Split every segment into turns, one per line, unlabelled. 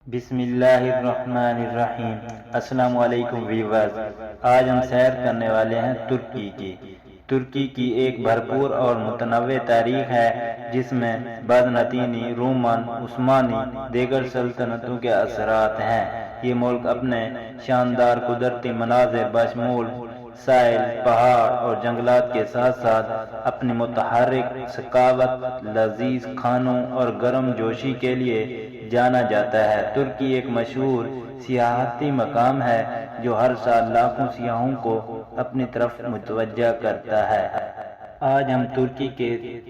بسم اللہ الرحمن الرحیم۔ السلام علیکم ویورز، آج ہم سیر کرنے والے ہیں ترکی کی۔ ترکی کی ایک بھرپور اور متنوع تاریخ ہے جس میں بازنطینی، رومن، عثمانی، دیگر سلطنتوں کے اثرات ہیں۔ یہ ملک اپنے شاندار قدرتی مناظر بشمول ساحل، پہاڑ اور جنگلات کے ساتھ ساتھ اپنی متحرک ثقافت، لذیذ کھانوں اور گرم جوشی کے لیے جانا جاتا ہے۔ ترکی ایک مشہور سیاحتی مقام ہے جو ہر سال لاکھوں سیاحوں کو اپنی طرف متوجہ کرتا ہے۔ آج ہم ترکی کے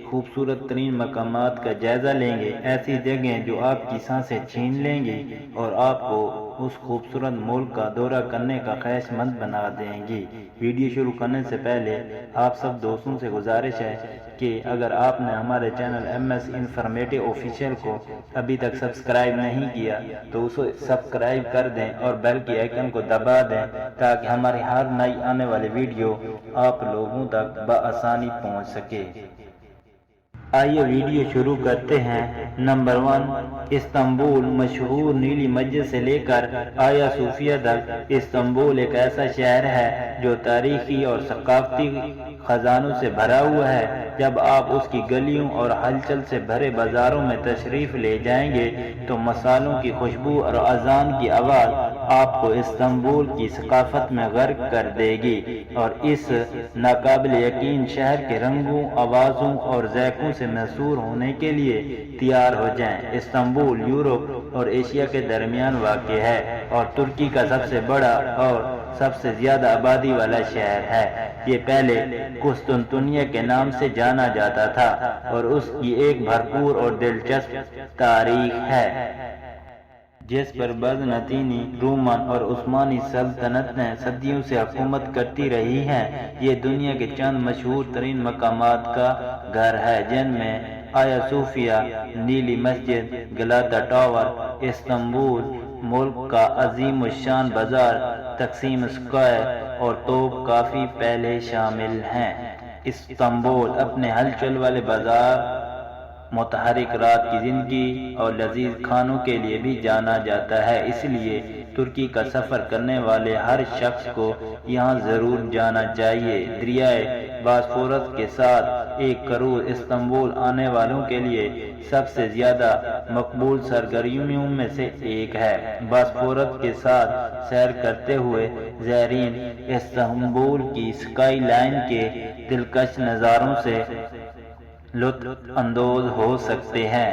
خوبصورت ترین مقامات کا جائزہ لیں گے، ایسی جگہیں جو آپ کی سانسیں چھین لیں گی اور آپ کو اس خوبصورت ملک کا دورہ کرنے کا خواہش مند بنا دیں گی۔ ویڈیو شروع کرنے سے پہلے آپ سب دوستوں سے گزارش ہے کہ اگر آپ نے ہمارے channel M S informative official کو ابھی تک سبسکرائب نہیں کیا تو اسے سبسکرائب کر دیں اور بیل کی آئیکن کو دبا دیں تاکہ ہماری ہر نئی آنے والی ویڈیو آپ لوگوں تک بآسانی پہنچ سکے۔ آئیے ویڈیو شروع کرتے ہیں۔ Number 1، Istanbul. مشہور نیلی مسجد سے لے کر آیا صوفیہ تک، استنبول ایک ایسا شہر ہے جو تاریخی اور ثقافتی خزانوں سے بھرا ہوا ہے۔ جب آپ اس کی گلیوں اور ہلچل سے بھرے بازاروں میں تشریف لے جائیں گے تو مصالحوں کی خوشبو اور اذان کی آواز آپ کو استنبول کی ثقافت میں غرق کر دے گی، اور اس ناقابل یقین شہر کے رنگوں، آوازوں اور ذائقوں سے محصور ہونے کے لیے تیار ہو جائیں۔ استنبول یورپ اور ایشیا کے درمیان واقع ہے اور ترکی کا سب سے بڑا اور سب سے زیادہ آبادی والا شہر ہے۔ یہ پہلے قسطنطنیہ کے نام سے جانا جاتا تھا اور اس کی ایک بھرپور اور دلچسپ تاریخ ہے جس پر بازنطینی، رومن اور عثمانی سلطنتیں صدیوں سے حکومت کرتی رہی ہیں۔ یہ دنیا کے چند مشہور ترین مقامات کا گھر ہے جن میں آیا صوفیہ، نیلی مسجد، گلاتا ٹاور، استنبول ملک کا عظیم الشان بازار تقسیم اسکوائر اور توپ کافی پہلے شامل ہیں۔ استنبول اپنے ہلچل والے بازار، متحرک رات کی زندگی اور لذیذ کھانوں کے لیے بھی جانا جاتا ہے، اس لیے ترکی کا سفر کرنے والے ہر شخص کو یہاں ضرور جانا چاہیے۔ دریائے باسفورس کے ساتھ ایک کروز استنبول آنے والوں کے لیے سب سے زیادہ مقبول سرگرمیوں میں سے ایک ہے۔ باسفورس کے ساتھ سیر کرتے ہوئے زائرین استنبول کی اسکائی لائن کے دلکش نظاروں سے لطف اندوز ہو سکتے ہیں۔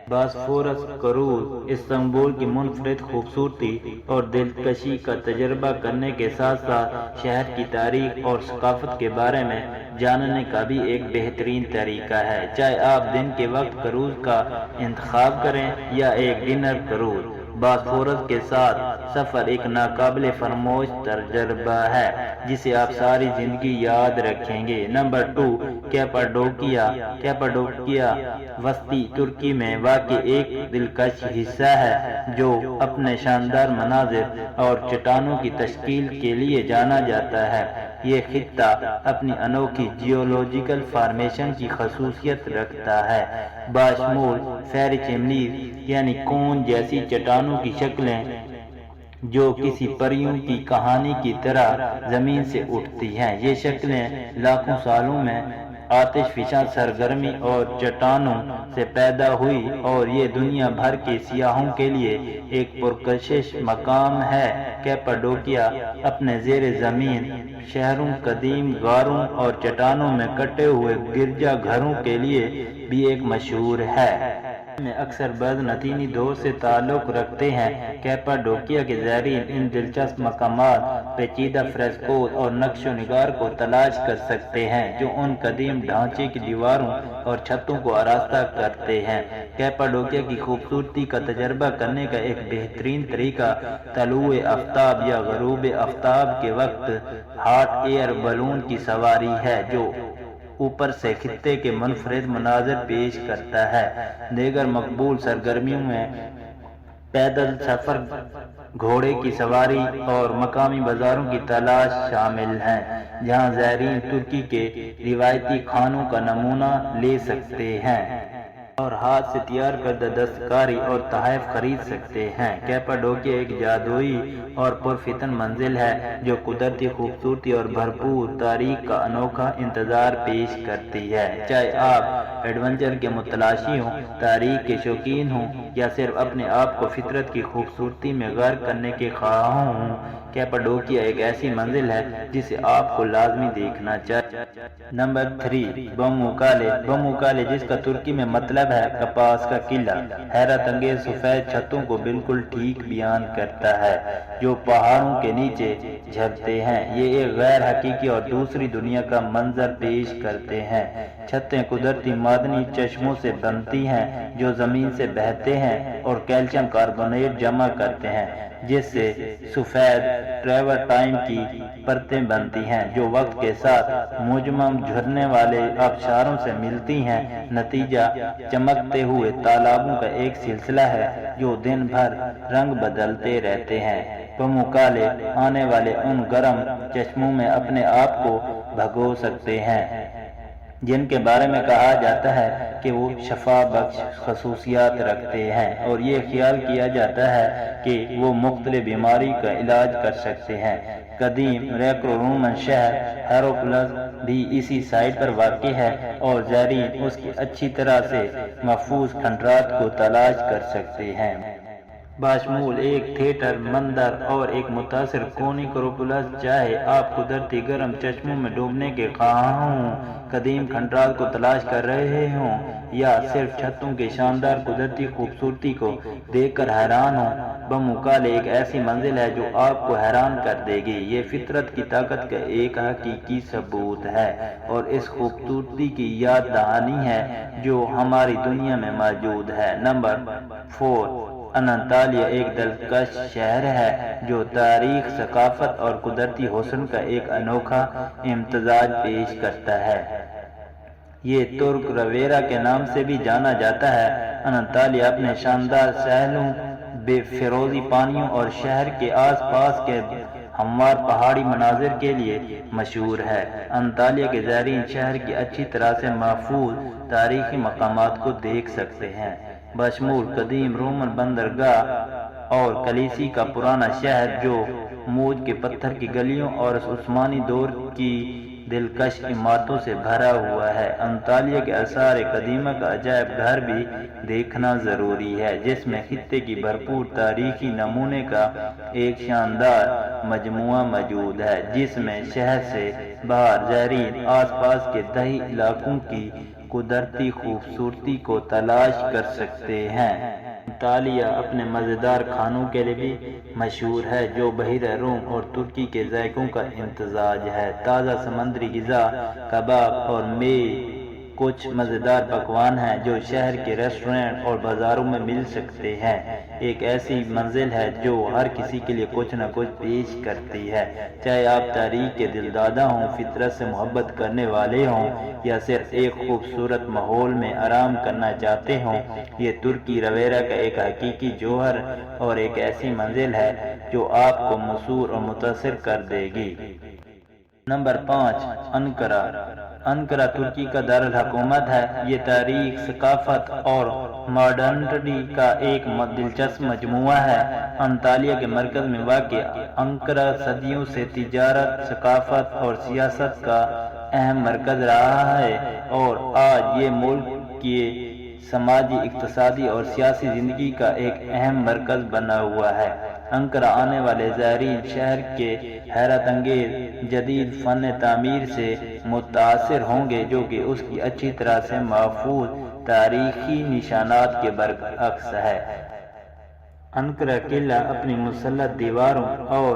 باسفورس کروز استنبول کی منفرد خوبصورتی اور دلکشی کا تجربہ کرنے کے ساتھ ساتھ شہر کی تاریخ اور ثقافت کے بارے میں جاننے کا بھی ایک بہترین طریقہ ہے۔ چاہے آپ دن کے وقت کروز کا انتخاب کریں یا ایک ڈنر کروز، باسفورس کے ساتھ سفر ایک ناقابل فراموش تجربہ ہے جسے آپ ساری زندگی یاد رکھیں گے۔ نمبر 2، کیپاڈوکیا۔ کیپاڈوکیا وسطی ترکی میں واقع ایک دلکش حصہ ہے جو اپنے شاندار مناظر اور چٹانوں کی تشکیل کے لیے جانا جاتا ہے۔ یہ خطہ اپنی انوکھی جیولوجیکل فارمیشن کی خصوصیت رکھتا ہے، بشمول فیری چمنیز یعنی کون جیسی چٹانوں کی شکلیں جو کسی پریوں کی کہانی کی طرح زمین سے اٹھتی ہیں۔ یہ شکلیں لاکھوں سالوں میں آتش فشاں سرگرمی اور چٹانوں سے پیدا ہوئی اور یہ دنیا بھر کے سیاحوں کے لیے ایک پرکشش مقام ہے۔ کیپاڈوکیا اپنے زیر زمین شہروں، قدیم غاروں اور چٹانوں میں کٹے ہوئے گرجا گھروں کے لیے بھی ایک مشہور ہے۔ میں اکثر بازنطینی دور سے تعلق رکھتے ہیں۔ کیپاڈوکیا کے زائرین ان دلچسپ مقامات، پیچیدہ فریسکوز اور نقش و نگار کو تلاش کر سکتے ہیں جو ان قدیم ڈھانچے کی دیواروں اور چھتوں کو آراستہ کرتے ہیں۔ کیپاڈوکیا کی خوبصورتی کا تجربہ کرنے کا ایک بہترین طریقہ طلوع آفتاب یا غروب آفتاب کے وقت ہاٹ ایئر بلون کی سواری ہے جو اوپر سے خطے کے منفرد مناظر پیش کرتا ہے۔ دیگر مقبول سرگرمیوں میں پیدل سفر، گھوڑے کی سواری اور مقامی بازاروں کی تلاش شامل ہیں جہاں زائرین ترکی کے روایتی کھانوں کا نمونہ لے سکتے ہیں۔ اور ہاتھ سے تیار کردہ دستکاری اور تحائف خرید سکتے ہیں۔ کیپاڈوکیا ایک جادوئی اور پرفتن منزل ہے جو قدرتی خوبصورتی اور بھرپور تاریخ کا انوکھا انتظار پیش کرتی ہے۔ چاہے آپ ایڈونچر کے متلاشی ہوں، تاریخ کے شوقین ہوں یا صرف اپنے آپ کو فطرت کی خوبصورتی میں غرق کرنے کے خواہاں ہوں، کیپاڈوکیا ایک ایسی منزل ہے جسے آپ کو لازمی دیکھنا چاہیے۔ نمبر 3، پاموکالے۔ پاموکالے، جس کا ترکی میں مطلب ہے کپاس کا قلعہ، حیرت انگیز سفید چھتوں کو بالکل ٹھیک بیان کرتا ہے جو پہاڑوں کے نیچے جھکتے ہیں۔ یہ ایک غیر حقیقی اور دوسری دنیا کا منظر پیش کرتے ہیں۔ چھتیں قدرتی معدنی چشموں سے بنتی ہیں جو زمین سے بہتے ہیں اور کیلشیم کاربونیٹ جمع کرتے ہیں، جس سے سفید ٹریورٹائن کی پرتیں بنتی ہیں جو وقت کے ساتھ مجمم جھرنے والے آبشاروں سے ملتی ہیں۔ نتیجہ چمکتے ہوئے تالابوں کا ایک سلسلہ ہے جو دن بھر رنگ بدلتے رہتے ہیں۔ پاموکالے آنے والے ان گرم چشموں میں اپنے آپ کو بھگو سکتے ہیں جن کے بارے میں کہا جاتا ہے کہ وہ شفا بخش خصوصیات رکھتے ہیں، اور یہ خیال کیا جاتا ہے کہ وہ مختلف بیماری کا علاج کر سکتے ہیں۔ قدیم گریکو رومن شہر ہیراکلیوس بھی اسی سائٹ پر واقع ہے، اور زائرین اس کی اچھی طرح سے محفوظ کھنڈرات کو تلاش کر سکتے ہیں۔ باشمول ایک تھیٹر، مندر اور ایک متاثر کونی ایکروپولس۔ چاہے آپ قدرتی گرم چشموں میں ڈوبنے کے خواہاں ہوں، قدیم کھنڈرات کو تلاش کر رہے ہوں یا صرف چھتوں کی شاندار قدرتی خوبصورتی کو دیکھ کر حیران ہوں، پاموکالے ایک ایسی منزل ہے جو آپ کو حیران کر دے گی۔ یہ فطرت کی طاقت کا ایک حقیقی ثبوت ہے اور اس خوبصورتی کی یاد دہانی ہے جو ہماری دنیا میں موجود ہے۔ نمبر 4، انتالیہ ایک دلکش شہر ہے جو تاریخ، ثقافت اور قدرتی حسن کا ایک انوکھا امتزاج پیش کرتا ہے۔ یہ ترک رویرا کے نام سے بھی جانا جاتا ہے۔ انتالیہ اپنے شاندار ساحلوں، بے فیروزی پانیوں اور شہر کے آس پاس کے ہموار پہاڑی مناظر کے لیے مشہور ہے۔ انتالیہ کے زائرین شہر کی اچھی طرح سے محفوظ تاریخی مقامات کو دیکھ سکتے ہیں، بشمول قدیم رومن بندرگاہ اور کلیسی کا پرانا شہر جو موج کے پتھر کی گلیوں اور عثمانی دور کی دلکش عمارتوں سے بھرا ہوا ہے۔ انتالیہ کے آثار قدیمہ کا عجائب گھر بھی دیکھنا ضروری ہے جس میں خطے کی بھرپور تاریخی نمونے کا ایک شاندار مجموعہ موجود ہے، جس میں شہر سے باہر زائرین آس پاس کے دیہی علاقوں کی قدرتی خوبصورتی کو تلاش کر سکتے ہیں۔ انتالیہ اپنے مزیدار کھانوں کے لیے بھی مشہور ہے جو بحیرہ روم اور ترکی کے ذائقوں کا امتزاج ہے۔ تازہ سمندری غذا، کباب اور میز کچھ مزیدار پکوان ہیں جو شہر کے ریسٹورنٹ اور بازاروں میں مل سکتے ہیں۔ ایک ایسی منزل ہے جو ہر کسی کے لیے کچھ نہ کچھ پیش کرتی ہے، چاہے آپ تاریخ کے دلدادہ ہوں، فطرت سے محبت کرنے والے ہوں یا صرف ایک خوبصورت ماحول میں آرام کرنا چاہتے ہوں۔ یہ ترکی رویرا کا ایک حقیقی جوہر اور ایک ایسی منزل ہے جو آپ کو مسحور اور متاثر کر دے گی۔ Number 5، Ankara. انقرہ ترکی کا دارالحکومت ہے۔ یہ تاریخ، ثقافت اور ماڈرنٹی کا ایک دلچسپ مجموعہ ہے۔ انطالیہ کے مرکز میں واقع انقرہ صدیوں سے تجارت، ثقافت اور سیاست کا اہم مرکز رہا ہے، اور آج یہ ملک کی سماجی، اقتصادی اور سیاسی زندگی کا ایک اہم مرکز بنا ہوا ہے۔ انقرہ آنے والے زائرین شہر کے حیرت انگیز جدید فن تعمیر سے متاثر ہوں گے جو کہ اس کی اچھی طرح سے محفوظ تاریخی نشانات کے برعکس ہے۔ انقرہ قلعہ اپنی مسلط دیواروں اور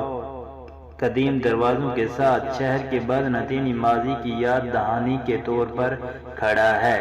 قدیم دروازوں کے ساتھ شہر کے بازنطینی ماضی کی یاد دہانی کے طور پر کھڑا ہے۔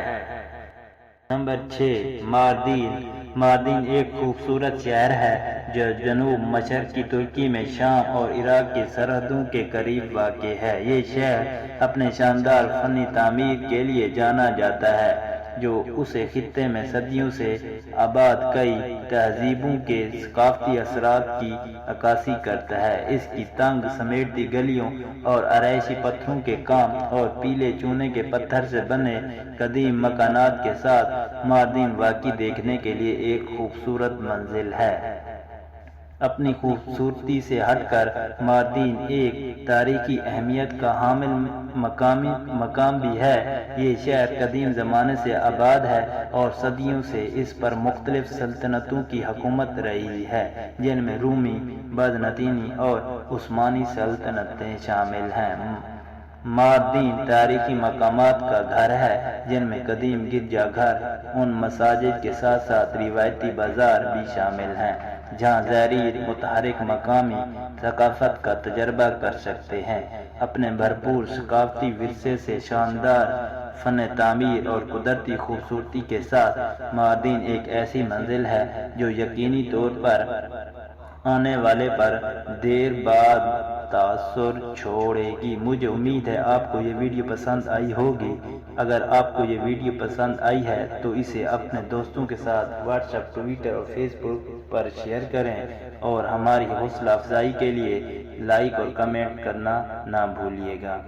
نمبر 6، ماردین۔ ماردین ایک خوبصورت شہر ہے جو جنوب مشرقی ترکی میں شام اور عراق کی سرحدوں کے قریب واقع ہے۔ یہ شہر اپنے شاندار فنی تعمیر کے لیے جانا جاتا ہے۔ جو اسے خطے میں صدیوں سے آباد کئی تہذیبوں کے ثقافتی اثرات کی عکاسی کرتا ہے۔ اس کی تنگ سمیٹتی گلیوں اور آرائشی پتھروں کے کام اور پیلے چونے کے پتھر سے بنے قدیم مکانات کے ساتھ ماردین واقعی دیکھنے کے لیے ایک خوبصورت منزل ہے۔ اپنی خوبصورتی سے ہٹ کر ماردین ایک تاریخی اہمیت کا حامل مقام بھی ہے۔ یہ شہر قدیم زمانے سے آباد ہے اور صدیوں سے اس پر مختلف سلطنتوں کی حکومت رہی ہے، جن میں رومی، بازنطینی اور عثمانی سلطنتیں شامل ہیں۔ ماردین تاریخی مقامات کا گھر ہے، جن میں قدیم گرجا گھر، ان مساجد کے ساتھ ساتھ روایتی بازار بھی شامل ہیں جہاں زائرین متحرک مقامی ثقافت کا تجربہ کر سکتے ہیں۔ اپنے بھرپور ثقافتی ورثے سے، شاندار فن تعمیر اور قدرتی خوبصورتی کے ساتھ، ماردین ایک ایسی منزل ہے جو یقینی طور پر آنے والے پر دیر بعد تاثر چھوڑے گی۔ مجھے امید ہے آپ کو یہ ویڈیو پسند آئی ہوگی۔ اگر آپ کو یہ ویڈیو پسند آئی ہے تو اسے اپنے دوستوں کے ساتھ واٹس ایپ، ٹویٹر اور فیس بک پر شیئر کریں اور ہماری حوصلہ افزائی کے لیے لائک اور کمنٹ کرنا نہ بھولیے گا۔